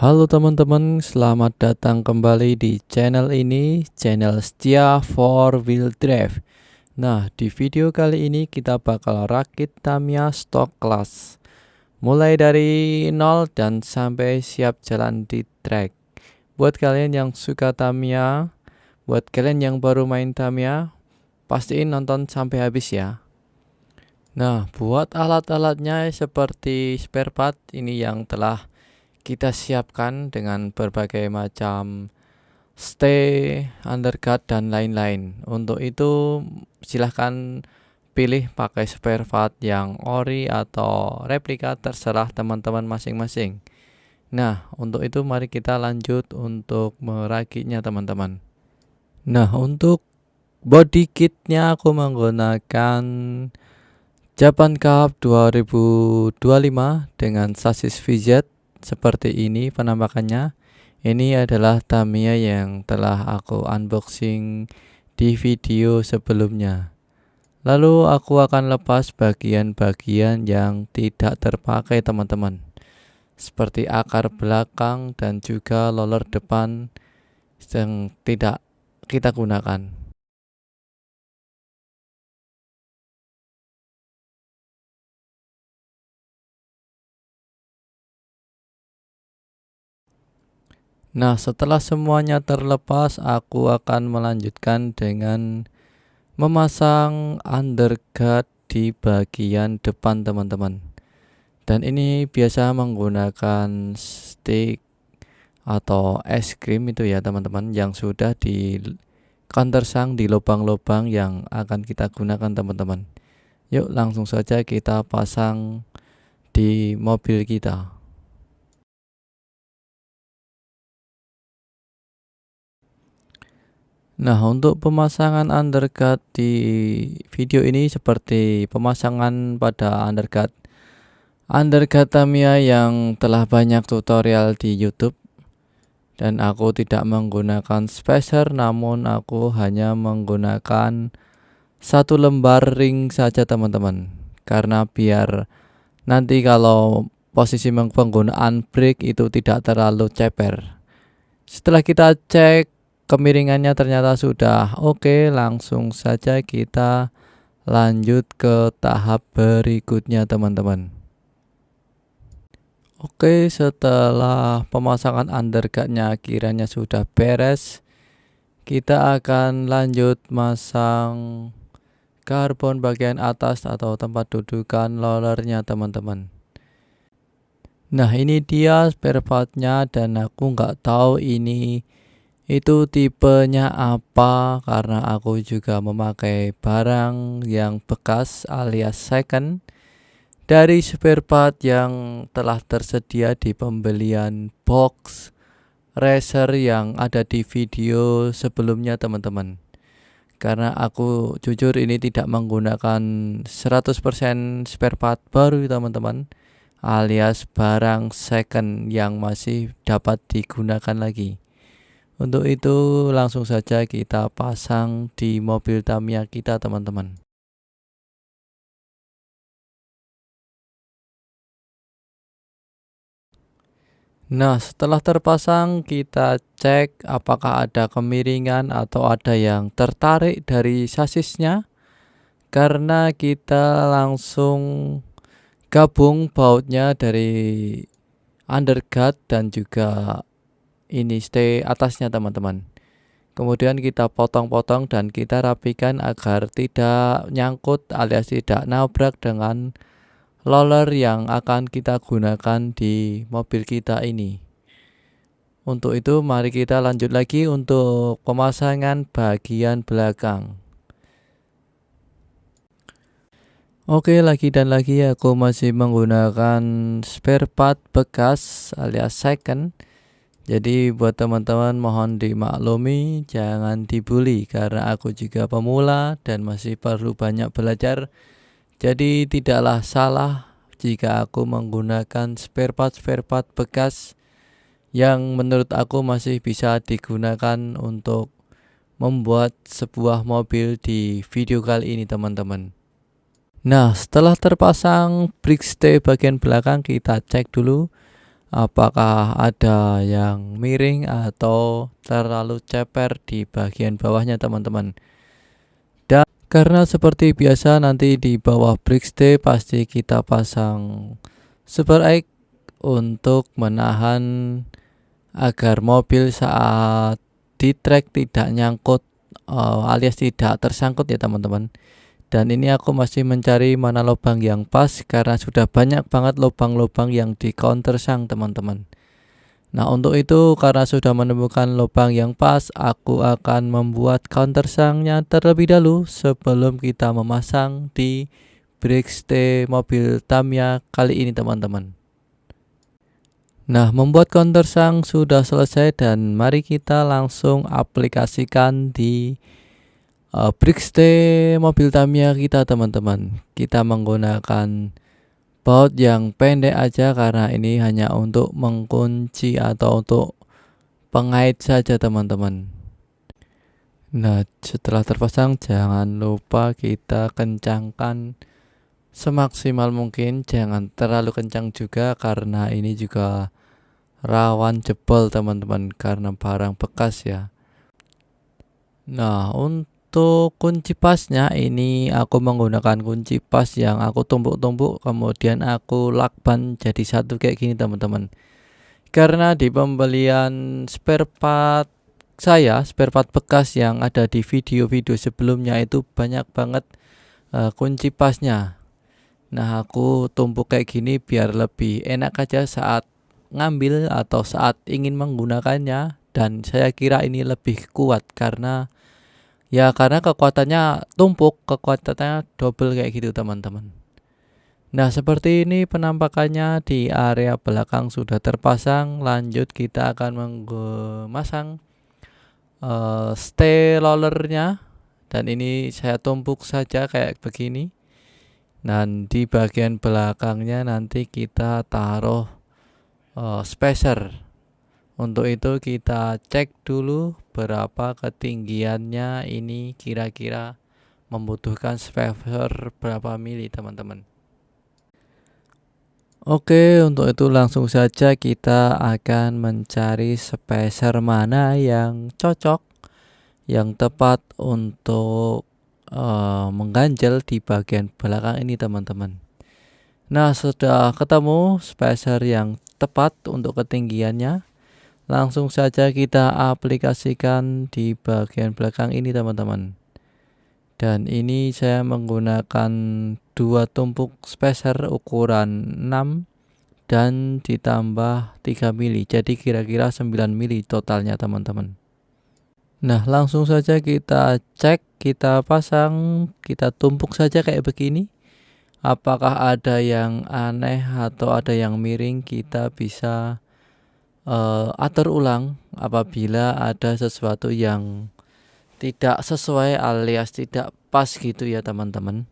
Halo teman-teman, selamat datang kembali di channel ini, channel setia 4 Wheel Drive. Nah, di video kali ini kita bakal rakit Tamiya stock class, mulai dari nol dan sampai siap jalan di track. Buat kalian yang suka Tamiya, buat kalian yang baru main Tamiya, pastiin nonton sampai habis ya. Nah, buat alat-alatnya seperti spare part ini yang telah kita siapkan dengan berbagai macam stay, undercut, dan lain-lain. Untuk itu silahkan pilih pakai spare part yang ori atau replika, terserah teman-teman masing-masing. Nah, untuk itu mari kita lanjut untuk merakitnya teman-teman. Nah, untuk body kitnya aku menggunakan Japan Cup 2025 dengan sasis VZ seperti ini penampakannya. Ini adalah Tamiya yang telah aku unboxing di video sebelumnya. Lalu aku akan lepas bagian-bagian yang tidak terpakai teman-teman, seperti akar belakang dan juga roller depan yang tidak kita gunakan. Nah, setelah semuanya terlepas, aku akan melanjutkan dengan memasang underguard di bagian depan teman-teman. Dan ini biasa menggunakan stick atau es krim itu ya teman-teman, yang sudah di countersunk di lubang-lubang yang akan kita gunakan teman-teman. Yuk langsung saja kita pasang di mobil kita. Nah, untuk pemasangan underguard di video ini seperti pemasangan pada underguard Tamiya yang telah banyak tutorial di YouTube, dan aku tidak menggunakan spacer, namun aku hanya menggunakan satu lembar ring saja teman-teman, karena biar nanti kalau posisi penggunaan brake itu tidak terlalu ceper. Setelah kita cek kemiringannya ternyata sudah oke, langsung saja kita lanjut ke tahap berikutnya teman-teman. Oke, setelah pemasangan underguardnya kiranya sudah beres, kita akan lanjut masang karbon bagian atas atau tempat dudukan rollernya teman-teman. Nah, ini dia spare partnya, dan aku nggak tahu ini itu tipenya apa karena aku juga memakai barang yang bekas alias second dari spare part yang telah tersedia di pembelian box racer yang ada di video sebelumnya teman-teman. Karena aku jujur ini tidak menggunakan 100% spare part baru teman-teman, alias barang second yang masih dapat digunakan lagi. Untuk itu langsung saja kita pasang di mobil Tamiya kita teman-teman. Nah, setelah terpasang kita cek apakah ada kemiringan atau ada yang tertarik dari sasisnya, karena kita langsung gabung bautnya dari underguard dan juga ini stay atasnya teman-teman. Kemudian kita potong-potong dan kita rapikan agar tidak nyangkut alias tidak nabrak dengan roller yang akan kita gunakan di mobil kita ini. Untuk itu mari kita lanjut lagi untuk pemasangan bagian belakang. Oke, lagi dan lagi aku masih menggunakan spare part bekas alias second. Jadi buat teman-teman mohon dimaklumi, jangan dibully karena aku juga pemula dan masih perlu banyak belajar. Jadi tidaklah salah jika aku menggunakan spare part bekas yang menurut aku masih bisa digunakan untuk membuat sebuah mobil di video kali ini teman-teman. Nah, setelah terpasang brake stay bagian belakang, kita cek dulu apakah ada yang miring atau terlalu ceper di bagian bawahnya teman-teman. Dan karena seperti biasa nanti di bawah Brixte pasti kita pasang Super X untuk menahan agar mobil saat di trek tidak nyangkut alias tidak tersangkut ya teman-teman. Dan ini aku masih mencari mana lubang yang pas karena sudah banyak banget lubang-lubang yang di countersunk teman-teman. Nah untuk itu karena sudah menemukan lubang yang pas, aku akan membuat countersunknya terlebih dahulu sebelum kita memasang di Brixte mobil Tamiya kali ini teman-teman. Nah, membuat countersunk sudah selesai dan mari kita langsung aplikasikan di Brixte mobil Tamiya kita teman-teman. Kita menggunakan baut yang pendek aja karena ini hanya untuk mengunci atau untuk pengait saja teman-teman. Nah, setelah terpasang jangan lupa kita kencangkan semaksimal mungkin, jangan terlalu kencang juga karena ini juga rawan jebol teman-teman karena barang bekas ya. Nah, untuk kunci pasnya ini aku menggunakan kunci pas yang aku tumpuk-tumpuk kemudian aku lakban jadi satu kayak gini teman-teman. Karena di pembelian spare part spare part bekas yang ada di video-video sebelumnya itu banyak banget kunci pasnya. Nah, aku tumpuk kayak gini biar lebih enak aja saat ngambil atau saat ingin menggunakannya, dan saya kira ini lebih kuat karena kekuatannya tumpuk, kekuatannya double kayak gitu teman-teman. Nah seperti ini penampakannya di area belakang sudah terpasang. Lanjut kita akan memasang stay rollernya, dan ini saya tumpuk saja kayak begini. Dan di bagian belakangnya nanti kita taruh spacer. Untuk itu kita cek dulu berapa ketinggiannya, ini kira-kira membutuhkan spacer berapa mili teman-teman. Oke, untuk itu langsung saja kita akan mencari spacer mana yang cocok, yang tepat untuk mengganjal di bagian belakang ini teman-teman. Nah sudah ketemu spacer yang tepat untuk ketinggiannya, langsung saja kita aplikasikan di bagian belakang ini teman-teman. Dan ini saya menggunakan 2 tumpuk spacer ukuran 6 dan ditambah 3 mili, jadi kira-kira 9 mili totalnya teman-teman. Nah langsung saja kita cek, kita pasang, kita tumpuk saja kayak begini. Apakah ada yang aneh atau ada yang miring, kita bisa atur ulang apabila ada sesuatu yang tidak sesuai alias tidak pas gitu ya teman-teman.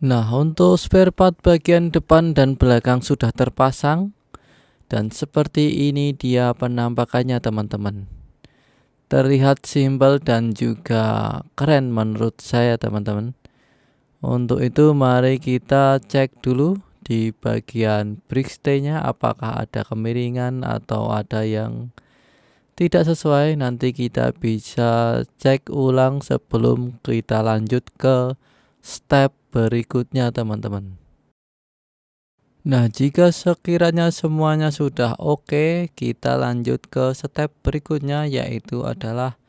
Nah untuk spare part bagian depan dan belakang sudah terpasang, dan seperti ini dia penampakannya teman-teman. Terlihat simpel dan juga keren menurut saya teman-teman. Untuk itu mari kita cek dulu di bagian Brixte-nya apakah ada kemiringan atau ada yang tidak sesuai. Nanti kita bisa cek ulang sebelum kita lanjut ke step berikutnya teman-teman. Nah jika sekiranya semuanya sudah oke, kita lanjut ke step berikutnya, yaitu adalah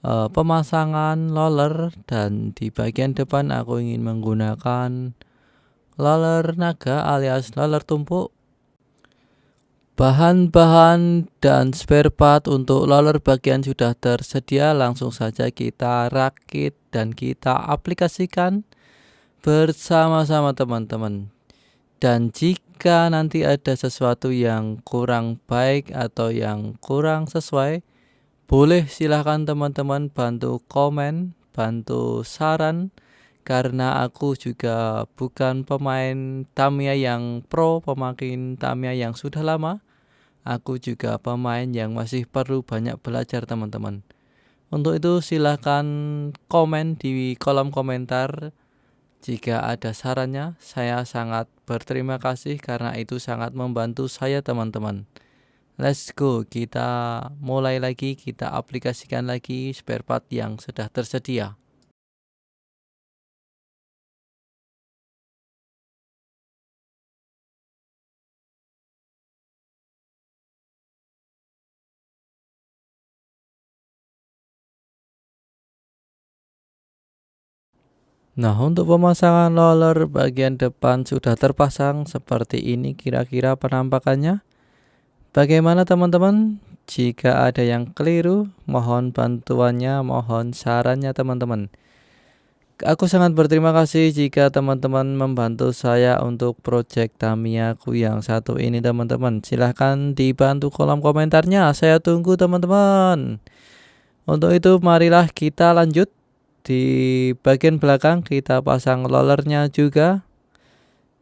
pemasangan roller. Dan di bagian depan aku ingin menggunakan roller naga alias roller tumpuk. Bahan-bahan dan spare part untuk roller bagian sudah tersedia, langsung saja kita rakit dan kita aplikasikan bersama-sama teman-teman. Dan jika nanti ada sesuatu yang kurang baik atau yang kurang sesuai, boleh silahkan teman-teman bantu komen, bantu saran, karena aku juga bukan pemain Tamiya yang pro, pemain Tamiya yang sudah lama. Aku juga pemain yang masih perlu banyak belajar teman-teman. Untuk itu silahkan komen di kolom komentar Jika ada sarannya, saya sangat berterima kasih karena itu sangat membantu saya teman-teman. Let's go, kita mulai lagi, kita aplikasikan lagi spare part yang sudah tersedia. Nah, untuk pemasangan roller bagian depan sudah terpasang seperti ini kira-kira penampakannya. Bagaimana teman-teman? Jika ada yang keliru, mohon bantuannya, mohon sarannya teman-teman. Aku sangat berterima kasih jika teman-teman membantu saya untuk proyek Tamiyaku yang satu ini teman-teman. Silahkan dibantu kolom komentarnya, saya tunggu teman-teman. Untuk itu marilah kita lanjut. Di bagian belakang kita pasang rollernya juga.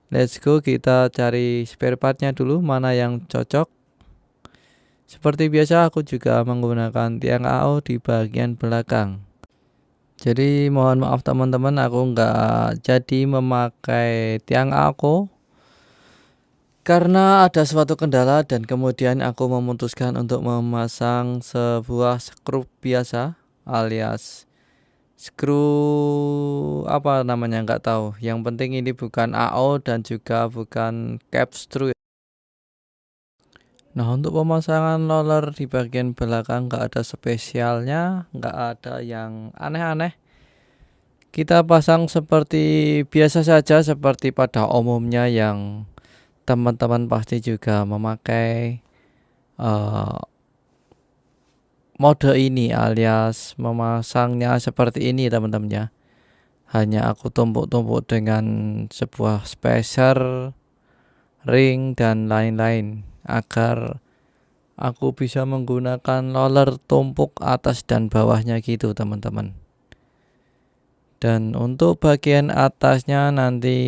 Let's go, kita cari spare partnya dulu mana yang cocok. Seperti biasa aku juga menggunakan tiang AO di bagian belakang. Jadi mohon maaf teman-teman, aku nggak jadi memakai tiang AO karena ada suatu kendala dan kemudian aku memutuskan untuk memasang sebuah skrup biasa alias skru apa namanya nggak tahu. Yang penting ini bukan AO dan juga bukan cap screw. Nah, untuk pemasangan roller di bagian belakang nggak ada spesialnya, nggak ada yang aneh-aneh. Kita pasang seperti biasa saja, seperti pada umumnya yang teman-teman pasti juga memakai mode ini alias memasangnya seperti ini teman-teman ya. Hanya aku tumpuk-tumpuk dengan sebuah spacer, ring dan lain-lain agar aku bisa menggunakan roller tumpuk atas dan bawahnya gitu teman-teman. Dan untuk bagian atasnya nanti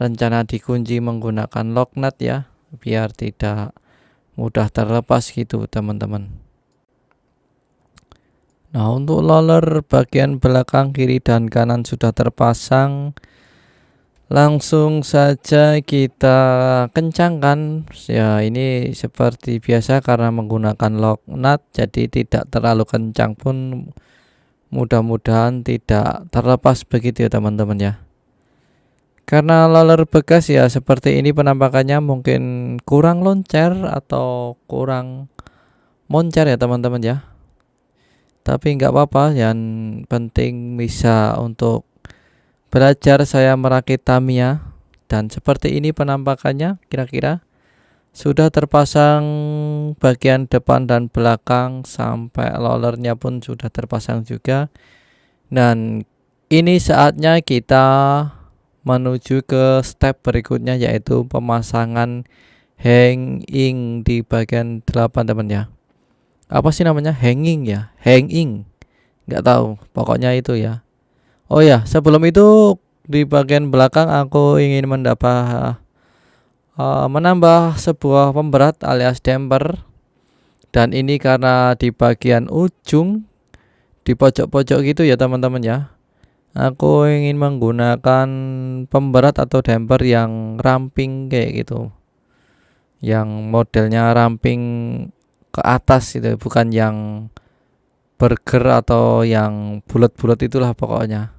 rencana dikunci menggunakan lock nut ya, biar tidak mudah terlepas gitu teman-teman. Nah, untuk roller bagian belakang kiri dan kanan sudah terpasang. Langsung saja kita kencangkan ya, ini seperti biasa karena menggunakan lock nut jadi tidak terlalu kencang pun mudah-mudahan tidak terlepas begitu ya teman-teman ya. Karena roller bekas ya seperti ini penampakannya mungkin kurang loncer atau kurang moncer ya teman-teman ya. Tapi nggak apa-apa, yang penting bisa untuk belajar saya merakit Tamiya. Dan seperti ini penampakannya kira-kira. Sudah terpasang bagian depan dan belakang sampai rollernya pun sudah terpasang juga. Dan ini saatnya kita menuju ke step berikutnya yaitu pemasangan hanging di bagian 8 teman ya. Apa sih namanya? Hanging ya? Hanging. Nggak tahu, pokoknya itu ya. Oh ya, sebelum itu di bagian belakang aku ingin menambah sebuah pemberat alias damper. Dan ini karena di bagian ujung di pojok-pojok gitu ya teman-teman ya. Aku ingin menggunakan pemberat atau damper yang ramping kayak gitu. Yang modelnya ramping ke atas itu, bukan yang burger atau yang bulat-bulat itulah pokoknya.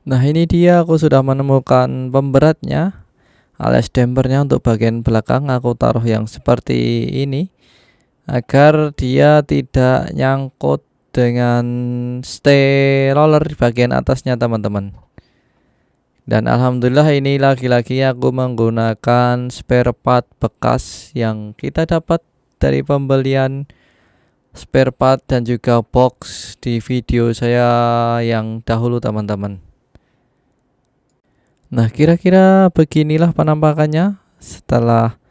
Nah, ini dia aku sudah menemukan pemberatnya alias dampernya. Untuk bagian belakang aku taruh yang seperti ini agar dia tidak nyangkut dengan stay roller di bagian atasnya teman-teman. Dan alhamdulillah ini lagi-lagi aku menggunakan spare part bekas yang kita dapat dari pembelian spare part dan juga box di video saya yang dahulu teman-teman. Nah, kira-kira beginilah penampakannya setelah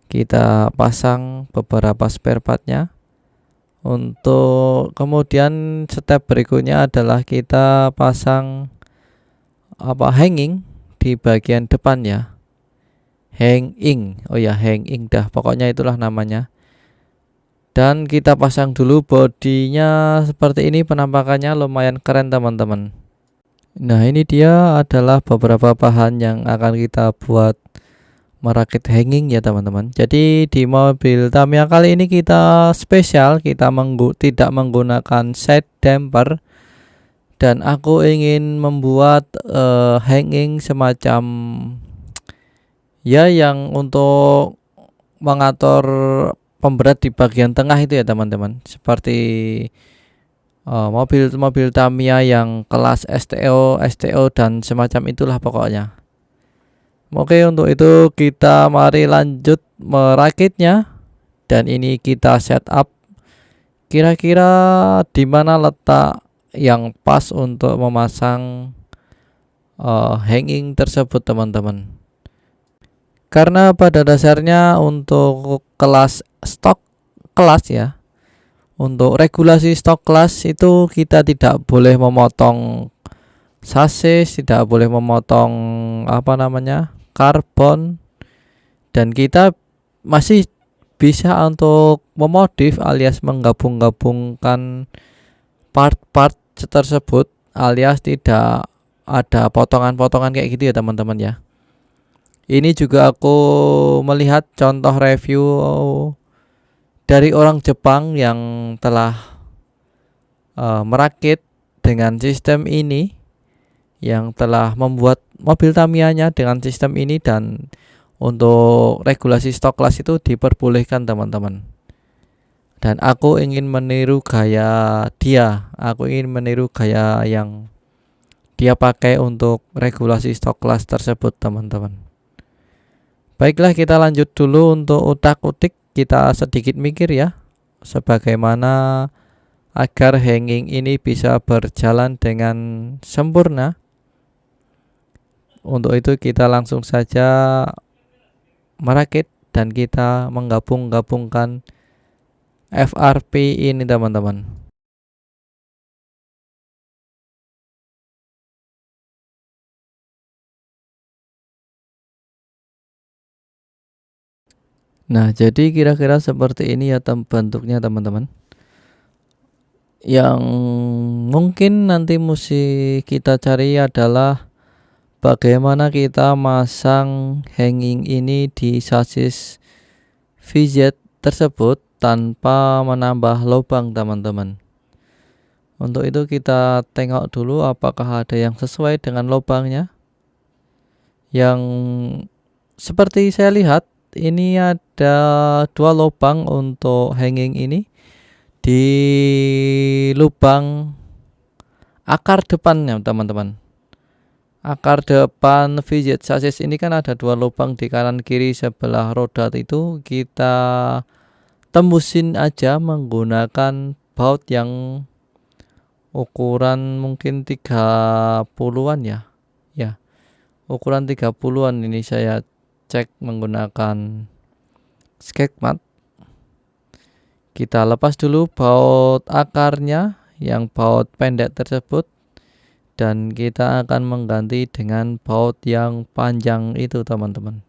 kita pasang beberapa spare partnya. Untuk kemudian step berikutnya adalah kita pasang hanging di bagian depan ya. Hanging. Oh ya, hanging dah. Pokoknya itulah namanya. Dan kita pasang dulu bodinya seperti ini, penampakannya lumayan keren teman-teman. Nah, ini dia adalah beberapa bahan yang akan kita buat merakit hanging ya teman-teman. Jadi di mobil Tamiya kali ini kita spesial, kita tidak menggunakan side damper, dan aku ingin membuat hanging semacam ya yang untuk mengatur pemberat di bagian tengah itu ya teman-teman. Seperti mobil-mobil Tamiya yang kelas STO dan semacam itulah pokoknya. Oke, untuk itu kita mari lanjut merakitnya, dan ini kita setup kira-kira di mana letak yang pas untuk memasang hanging tersebut teman-teman. Karena pada dasarnya untuk kelas stok kelas ya, untuk regulasi stok kelas itu kita tidak boleh memotong sasis, tidak boleh memotong karbon, dan kita masih bisa untuk memodif alias menggabung-gabungkan part-part tersebut alias tidak ada potongan-potongan kayak gitu ya teman-teman ya. Ini juga aku melihat contoh review dari orang Jepang yang telah merakit dengan sistem ini, yang telah membuat mobil Tamiya-nya dengan sistem ini, dan untuk regulasi stok kelas itu diperbolehkan teman-teman. Dan aku ingin meniru gaya dia, aku ingin meniru gaya yang dia pakai untuk regulasi stok kelas tersebut teman-teman. Baiklah, kita lanjut dulu untuk utak-utik, kita sedikit mikir ya, sebagaimana agar hanging ini bisa berjalan dengan sempurna. Untuk itu kita langsung saja merakit dan kita menggabung-gabungkan FRP ini teman-teman. Nah, jadi kira-kira seperti ini ya bentuknya teman-teman. Yang mungkin nanti mesti kita cari adalah bagaimana kita masang hanging ini di sasis VZ tersebut tanpa menambah lubang teman-teman. Untuk itu kita tengok dulu apakah ada yang sesuai dengan lubangnya. Yang seperti saya lihat ini ada 2 lubang untuk hanging ini di lubang akar depannya teman-teman. Akar depan VZ sasis ini kan ada 2 lubang di kanan kiri sebelah roda, itu kita tembusin aja menggunakan baut yang ukuran mungkin 30-an ya. Ya, ukuran 30-an ini saya cek menggunakan skekmat. Kita lepas dulu baut akarnya yang baut pendek tersebut, dan kita akan mengganti dengan baut yang panjang itu teman-teman.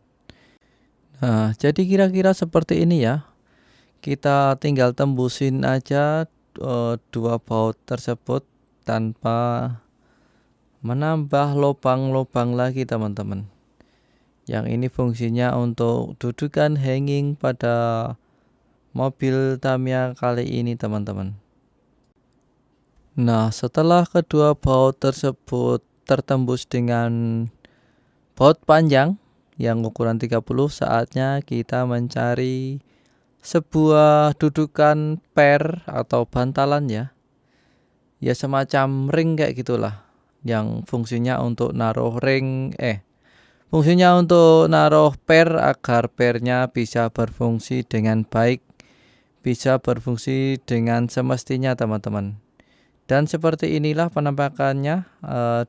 Nah, jadi kira-kira seperti ini ya. Kita tinggal tembusin aja 2 baut tersebut tanpa menambah lubang-lubang lagi teman-teman. Yang ini fungsinya untuk dudukan hanging pada mobil Tamiya kali ini teman-teman. Nah, setelah kedua baut tersebut tertembus dengan baut panjang yang ukuran 30, saatnya kita mencari sebuah dudukan per atau bantalan ya. Ya semacam ring kayak gitulah, yang fungsinya untuk naruh per agar pernya bisa berfungsi dengan baik, bisa berfungsi dengan semestinya teman-teman. Dan seperti inilah penampakannya,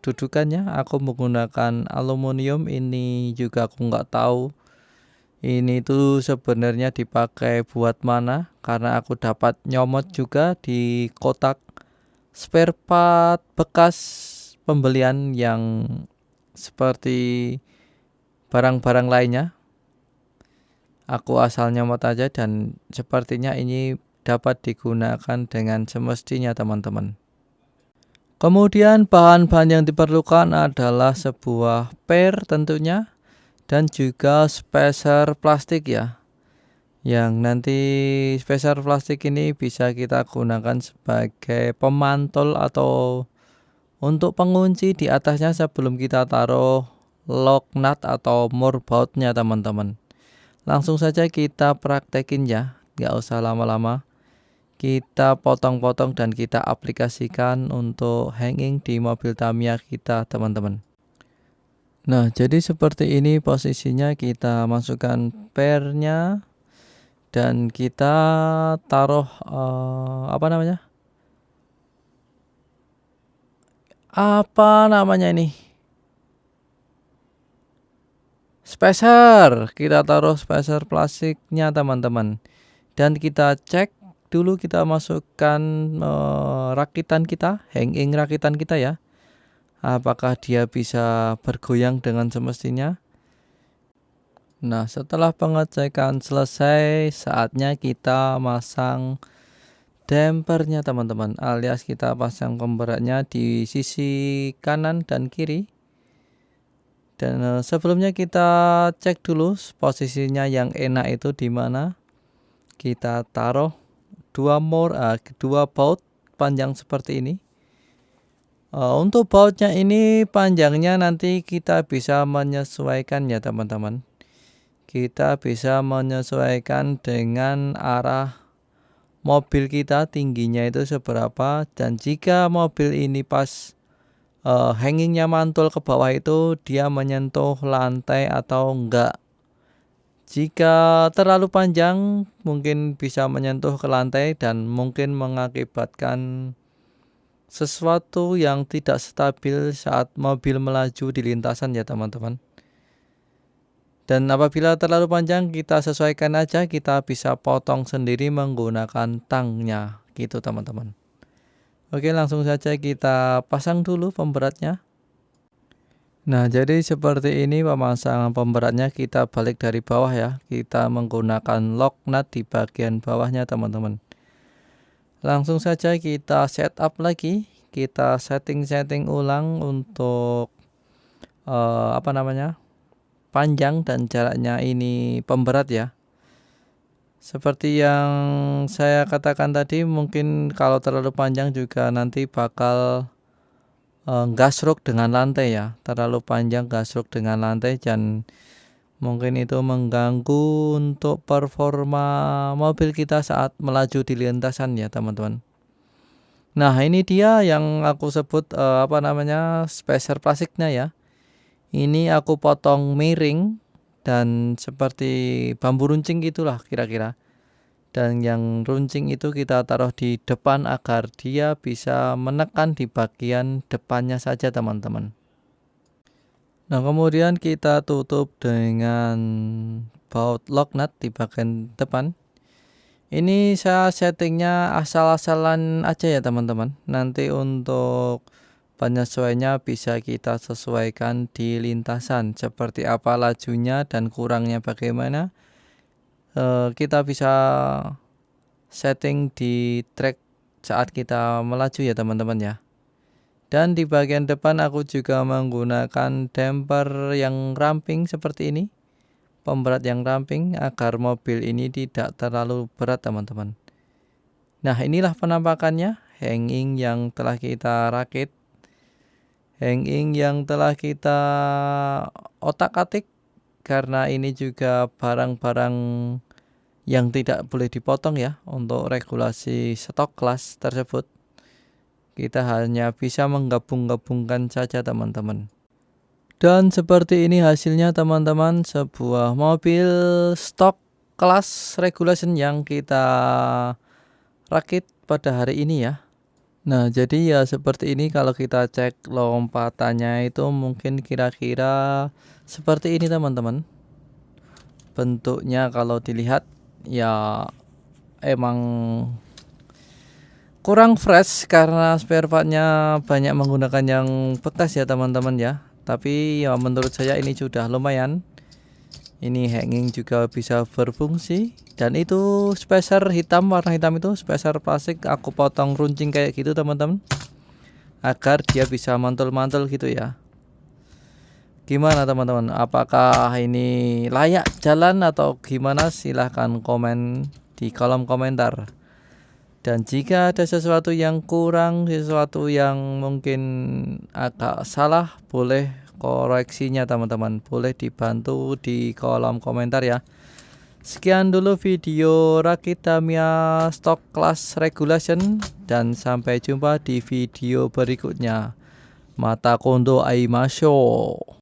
dudukannya. Aku menggunakan aluminium, ini juga aku nggak tahu ini tuh sebenarnya dipakai buat mana, karena aku dapat nyomot juga di kotak spare part bekas pembelian yang seperti barang-barang lainnya. Aku asal nyomot aja, dan sepertinya ini dapat digunakan dengan semestinya teman-teman. Kemudian bahan-bahan yang diperlukan adalah sebuah per tentunya, dan juga spacer plastik ya. Yang nanti spacer plastik ini bisa kita gunakan sebagai pemantul atau untuk pengunci di atasnya sebelum kita taruh lock nut atau more boutnya teman-teman. Langsung saja kita praktekin ya, nggak usah lama-lama. Kita potong-potong dan kita aplikasikan untuk hanging di mobil Tamiya kita teman-teman. Nah, jadi seperti ini posisinya, kita masukkan pernya dan kita taruh apa namanya ini, spacer. Kita taruh spacer plastiknya teman-teman, dan kita cek dulu, kita masukkan rakitan kita, hanging rakitan kita ya, apakah dia bisa bergoyang dengan semestinya. Nah, setelah pengecekan selesai, saatnya kita masang dampernya teman-teman, alias kita pasang pemberatnya di sisi kanan dan kiri. Dan sebelumnya kita cek dulu posisinya yang enak itu di mana. Kita taruh dua baut panjang seperti ini. Untuk bautnya ini panjangnya nanti kita bisa menyesuaikan ya teman-teman. Kita bisa menyesuaikan dengan arah mobil kita, tingginya itu seberapa, dan jika mobil ini pas hangingnya mantul ke bawah itu dia menyentuh lantai atau enggak. Jika terlalu panjang mungkin bisa menyentuh ke lantai dan mungkin mengakibatkan sesuatu yang tidak stabil saat mobil melaju di lintasan ya teman-teman. Dan apabila terlalu panjang kita sesuaikan aja, kita bisa potong sendiri menggunakan tangnya gitu teman-teman. Oke, langsung saja kita pasang dulu pemberatnya. Nah, jadi seperti ini pemasangan pemberatnya. Kita balik dari bawah ya, kita menggunakan lock nut di bagian bawahnya teman-teman. Langsung saja kita setup lagi, kita setting ulang untuk panjang dan jaraknya ini pemberat ya. Seperti yang saya katakan tadi, mungkin kalau terlalu panjang juga nanti bakal gasruk dengan lantai ya. Terlalu panjang gasruk dengan lantai dan mungkin itu mengganggu untuk performa mobil kita saat melaju di lintasan ya teman-teman. Nah, ini dia yang aku sebut spacer plastiknya ya. Ini aku potong miring dan seperti bambu runcing gitulah kira-kira. Dan yang runcing itu kita taruh di depan agar dia bisa menekan di bagian depannya saja teman-teman. Nah, kemudian kita tutup dengan baut lock nut di bagian depan. Ini saya settingnya asal-asalan aja ya teman-teman. Nanti untuk penyesuaiannya bisa kita sesuaikan di lintasan, seperti apa lajunya dan kurangnya bagaimana. Kita bisa setting di track saat kita melaju ya teman-teman ya. Dan di bagian depan aku juga menggunakan damper yang ramping seperti ini, pemberat yang ramping agar mobil ini tidak terlalu berat teman-teman. Nah, inilah penampakannya hanging yang telah kita rakit, hanging yang telah kita otak-atik, karena ini juga barang-barang yang tidak boleh dipotong ya. Untuk regulasi stok kelas tersebut kita hanya bisa menggabung-gabungkan saja teman-teman. Dan seperti ini hasilnya teman-teman, sebuah mobil stok kelas regulation yang kita rakit pada hari ini ya. Nah, jadi ya seperti ini. Kalau kita cek lompatannya itu mungkin kira-kira seperti ini teman-teman. Bentuknya kalau dilihat ya emang kurang fresh karena spare partnya banyak menggunakan yang bekas ya teman-teman ya. Tapi ya menurut saya ini sudah lumayan. Ini hanging juga bisa berfungsi. Dan itu spacer hitam, warna hitam itu spacer plastik aku potong runcing kayak gitu teman-teman. agar dia bisa mantul-mantul gitu ya. Gimana teman-teman, apakah ini layak jalan atau gimana? Silahkan komen di kolom komentar. Dan jika ada sesuatu yang kurang, sesuatu yang mungkin agak salah, boleh koreksinya teman-teman, boleh dibantu di kolom komentar ya. Sekian dulu video rakit Tamiya stock class regulation, dan sampai jumpa di video berikutnya. Mata kondo aimasho.